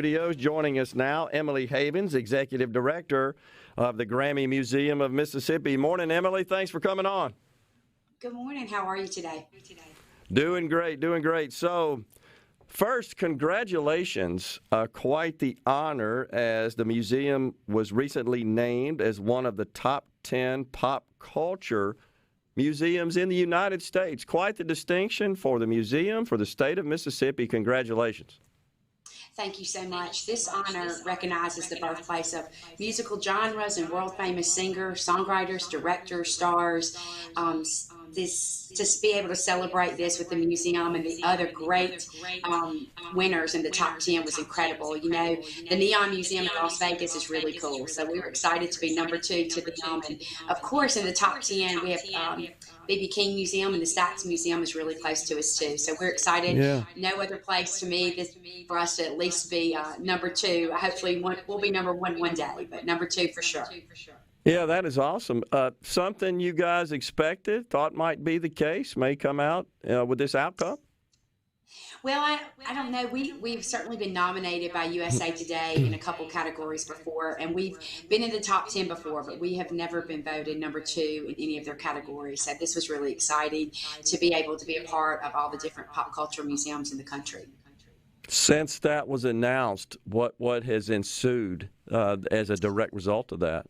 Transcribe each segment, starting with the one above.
Studios. Joining us now, Emily Havens, Executive Director of the Grammy Museum of Mississippi. Morning, Emily. Thanks for coming on. Good morning. How are you today? Doing great, doing great. So, first, congratulations. Quite the honor, as the museum was recently named as one of the top 10 pop culture museums in the United States. Quite the distinction for the museum, for the state of Mississippi. Congratulations. Thank you so much. This honor recognizes the birthplace of musical genres and world-famous singers, songwriters, directors, stars. Just be able to celebrate this with the museum and the other great winners in the top 10 was incredible. You know, the Neon Museum in Las Vegas is really cool. So we were excited to be number 2 to them. And of course, in the top 10, we have B.B. King Museum, and the Stax Museum is really close to us too. So we're excited. Yeah. No other place to me for us to at least be number 2. Hopefully we'll be number 1 one day, but number 2 for sure. Yeah, that is awesome. Something you guys expected, thought might be the case, may come out with this outcome? Well, I don't know. We've certainly been nominated by USA Today in a couple categories before, and we've been in the top 10 before, but we have never been voted number 2 in any of their categories. So this was really exciting to be able to be a part of all the different pop culture museums in the country. Since that was announced, what has ensued as a direct result of that?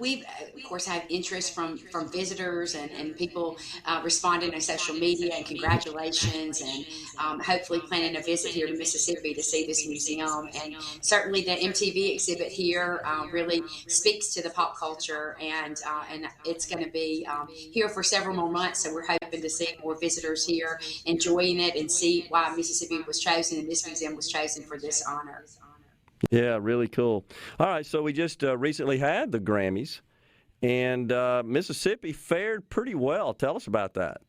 We've, of course, had interest from visitors and people responding on social media and congratulations and hopefully planning a visit here to Mississippi to see this museum. And certainly the MTV exhibit here really speaks to the pop culture, and it's going to be here for several more months. So we're hoping to see more visitors here enjoying it and see why Mississippi was chosen and this museum was chosen for this honor. Yeah, really cool. All right, so we just recently had the Grammys, and Mississippi fared pretty well. Tell us about that.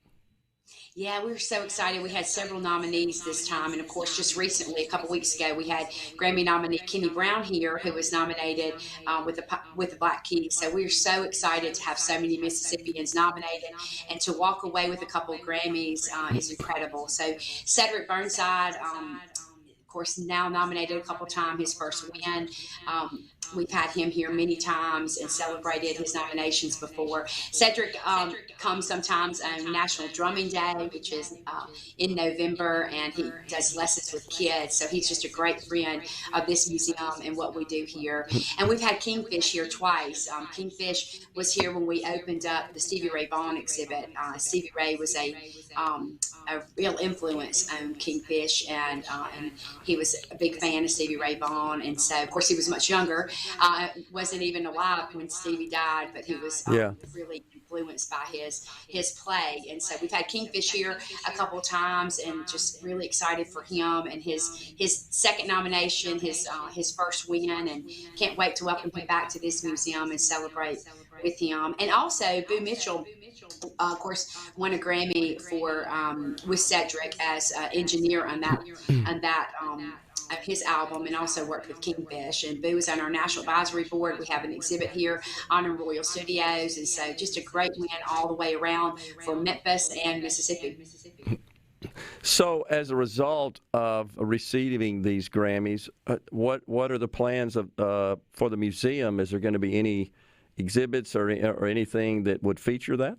Yeah, we were so excited. We had several nominees this time. And of course, just recently, a couple weeks ago, we had Grammy nominee Kenny Brown here, who was nominated with the Black Keys. So we are so excited to have so many Mississippians nominated, and to walk away with a couple of Grammys is incredible. So Cedric Burnside, of course, now nominated a couple times, his first win. We've had him here many times and celebrated his nominations before. Cedric comes sometimes on National Drumming Day, which is in November, and he does lessons with kids. So he's just a great friend of this museum and what we do here. And we've had Kingfish here twice. Kingfish was here when we opened up the Stevie Ray Vaughan exhibit. Stevie Ray was a real influence on Kingfish, and he was a big fan of Stevie Ray Vaughan. And so, of course, he was much younger. Wasn't even alive when Stevie died, but he was really influenced by his play. And so we've had Kingfish here a couple times, and just really excited for him and his second nomination, his first win, and can't wait to welcome him back to this museum and celebrate with him. And also Boo Mitchell, of course, won a Grammy for with Cedric as engineer on that of his album, and also worked with Kingfish. And Boo is on our National Advisory Board. We have an exhibit here on Royal Studios, and so just a great win all the way around for Memphis and Mississippi. So, as a result of receiving these Grammys, what are the plans for the museum? Is there going to be any exhibits or anything that would feature that?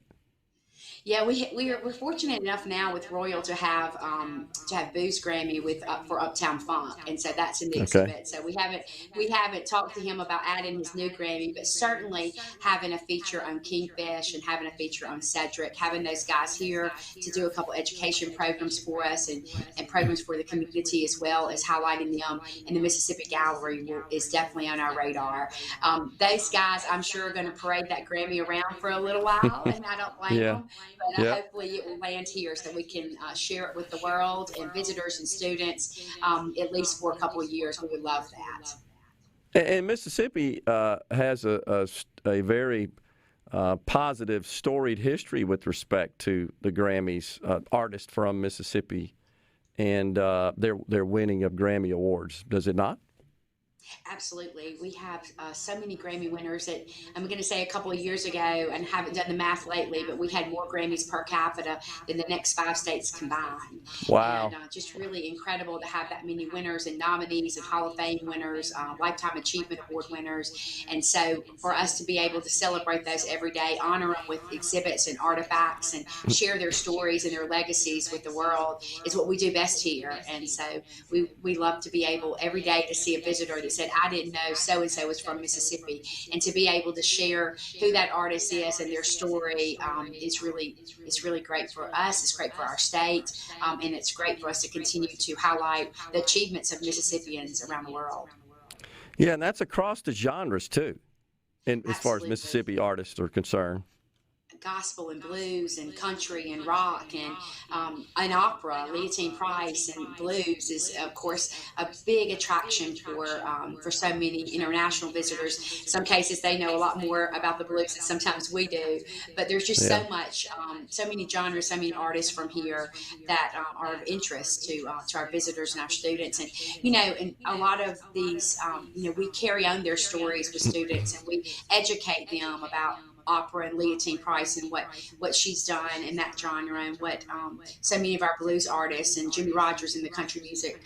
Yeah, we're fortunate enough now with Royal to have Boo's Grammy for Uptown Funk, and so that's in the exhibit. So we haven't talked to him about adding his new Grammy, but certainly having a feature on Kingfish and having a feature on Cedric, having those guys here to do a couple education programs for us and programs for the community, as well as highlighting them in the Mississippi Gallery, is definitely on our radar. Those guys, I'm sure, are going to parade that Grammy around for a little while, and I don't blame them. But hopefully it will land here so we can share it with the world and visitors and students at least for a couple of years. We would love that. And Mississippi has a very positive, storied history with respect to the Grammys, artists from Mississippi, and their winning of Grammy Awards. Does it not? Absolutely. We have so many Grammy winners that I'm going to say a couple of years ago, and haven't done the math lately, but we had more Grammys per capita than the next 5 states combined. And Wow. just really incredible to have that many winners and nominees and Hall of Fame winners, Lifetime Achievement Award winners. And so for us to be able to celebrate those every day, honor them with exhibits and artifacts, and share their stories and their legacies with the world is what we do best here. And so we love to be able every day to see a visitor that said, I didn't know so and so was from Mississippi, and to be able to share who that artist is and their story is really great for us. It's great for our state, and it's great for us to continue to highlight the achievements of Mississippians around the world. Yeah, and that's across the genres too, and as far as Absolutely. Mississippi artists are concerned. Gospel and blues and country and rock and opera. Leontine Price and blues is, of course, a big attraction for so many international visitors. Some cases they know a lot more about the blues than sometimes we do, but there's just Yeah. so much, so many genres, so many artists from here that are of interest to our visitors and our students. And and a lot of these, we carry on their stories with students, and we educate them about opera and Leontine Price and what she's done in that genre, and what so many of our blues artists and Jimmy Rogers in the country music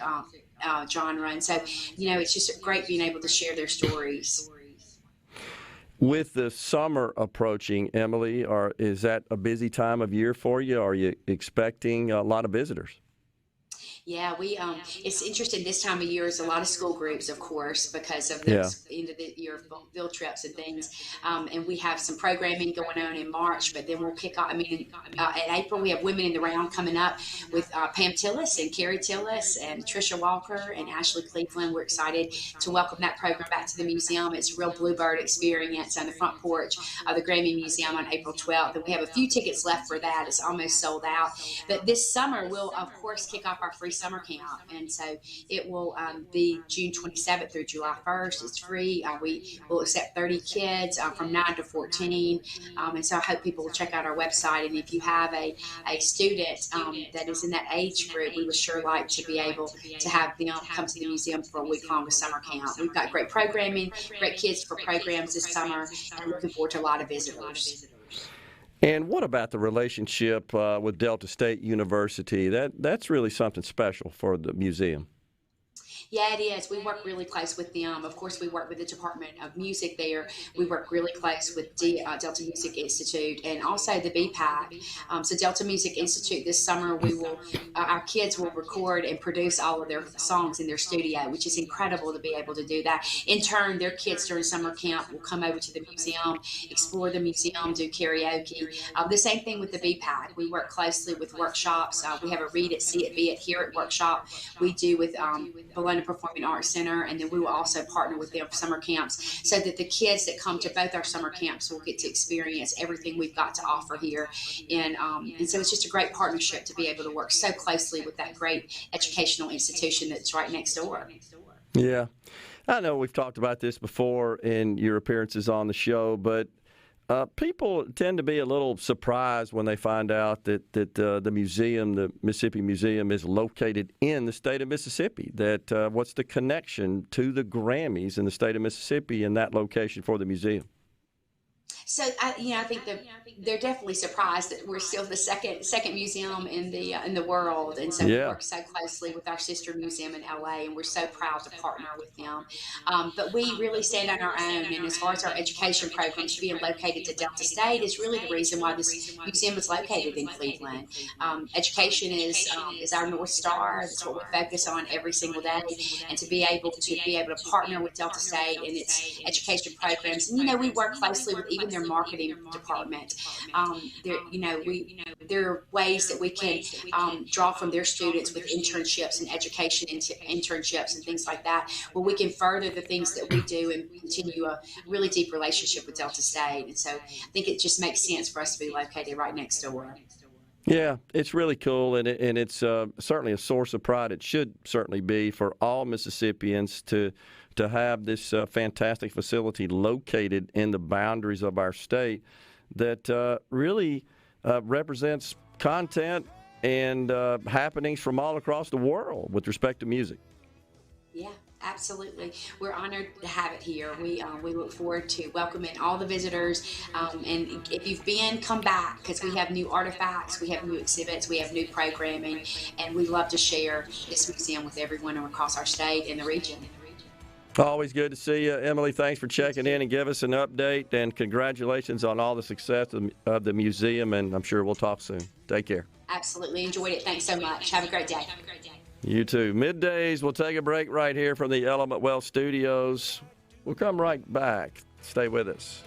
genre. And so, it's just great being able to share their stories. With the summer approaching, Emily, is that a busy time of year for you? Are you expecting a lot of visitors? Yeah, it's interesting this time of year is a lot of school groups, of course, because of the Yeah. end of the year field trips and things. And we have some programming going on in March, but then we'll kick off. I mean, in April, we have Women in the Round coming up with Pam Tillis and Carrie Tillis and Trisha Walker and Ashley Cleveland. We're excited to welcome that program back to the museum. It's a real Bluebird experience on the front porch of the Grammy Museum on April 12th. And we have a few tickets left for that. It's almost sold out. But this summer, we'll, of course, kick off our free summer camp. And so it will be June 27th through July 1st. It's free. We will accept 30 kids from 9 to 14. And so I hope people will check out our website. And if you have a student that is in that age group, we would sure like to be able to have them come to the museum for a week long of summer camp. We've got great programming, great kids for programs this summer, and looking forward to a lot of visitors. And what about the relationship with Delta State University? That's really something special for the museum. Yeah, it is. We work really close with them. Of course, we work with the Department of Music there. We work really close with Delta Music Institute and also the BPAC. So Delta Music Institute this summer, our kids will record and produce all of their songs in their studio, which is incredible to be able to do that. In turn, their kids during summer camp will come over to the museum, explore the museum, do karaoke. The same thing with the BPAC. We work closely with workshops. We have a Read It, See It, Be It, Hear It workshop we do with Bologna Performing Arts Center, and then we will also partner with them for summer camps so that the kids that come to both our summer camps will get to experience everything we've got to offer here. And so it's just a great partnership to be able to work so closely with that great educational institution that's right next door. Yeah. I know we've talked about this before in your appearances on the show, but people tend to be a little surprised when they find out that the museum, the Mississippi Museum, is located in the state of Mississippi. What's the connection to the Grammys in the state of Mississippi and that location for the museum? So I think that they're definitely surprised that we're still the second museum in the world, and so we Yeah. work so closely with our sister museum in LA, and we're so proud to partner with them. But we really stand on our own, and as far as our education programs being located to Delta State is really the reason why this museum is located in Cleveland. Education is our North Star. That's what we focus on every single day, and to be able to partner with Delta State and its education programs. And we work closely with even their marketing department. There are ways that we can draw from their students with internships and education internships and things like that, where we can further the things that we do and continue a really deep relationship with Delta State. And so I think it just makes sense for us to be located right next door. Yeah, it's really cool, and it's certainly a source of pride. It should certainly be for all Mississippians to have this fantastic facility located in the boundaries of our state that really represents content and happenings from all across the world with respect to music. Yeah, Absolutely. We're honored to have it here. We look forward to welcoming all the visitors. And if you've been, come back because we have new artifacts, we have new exhibits, we have new programming, and we love to share this museum with everyone across our state and the region. Always good to see you. Emily, thanks for checking in and give us an update. And congratulations on all the success of the museum. And I'm sure we'll talk soon. Take care. Absolutely enjoyed it. Thanks so much. Have a great day. You too. Middays, we'll take a break right here from the Element Wealth Studios. We'll come right back. Stay with us.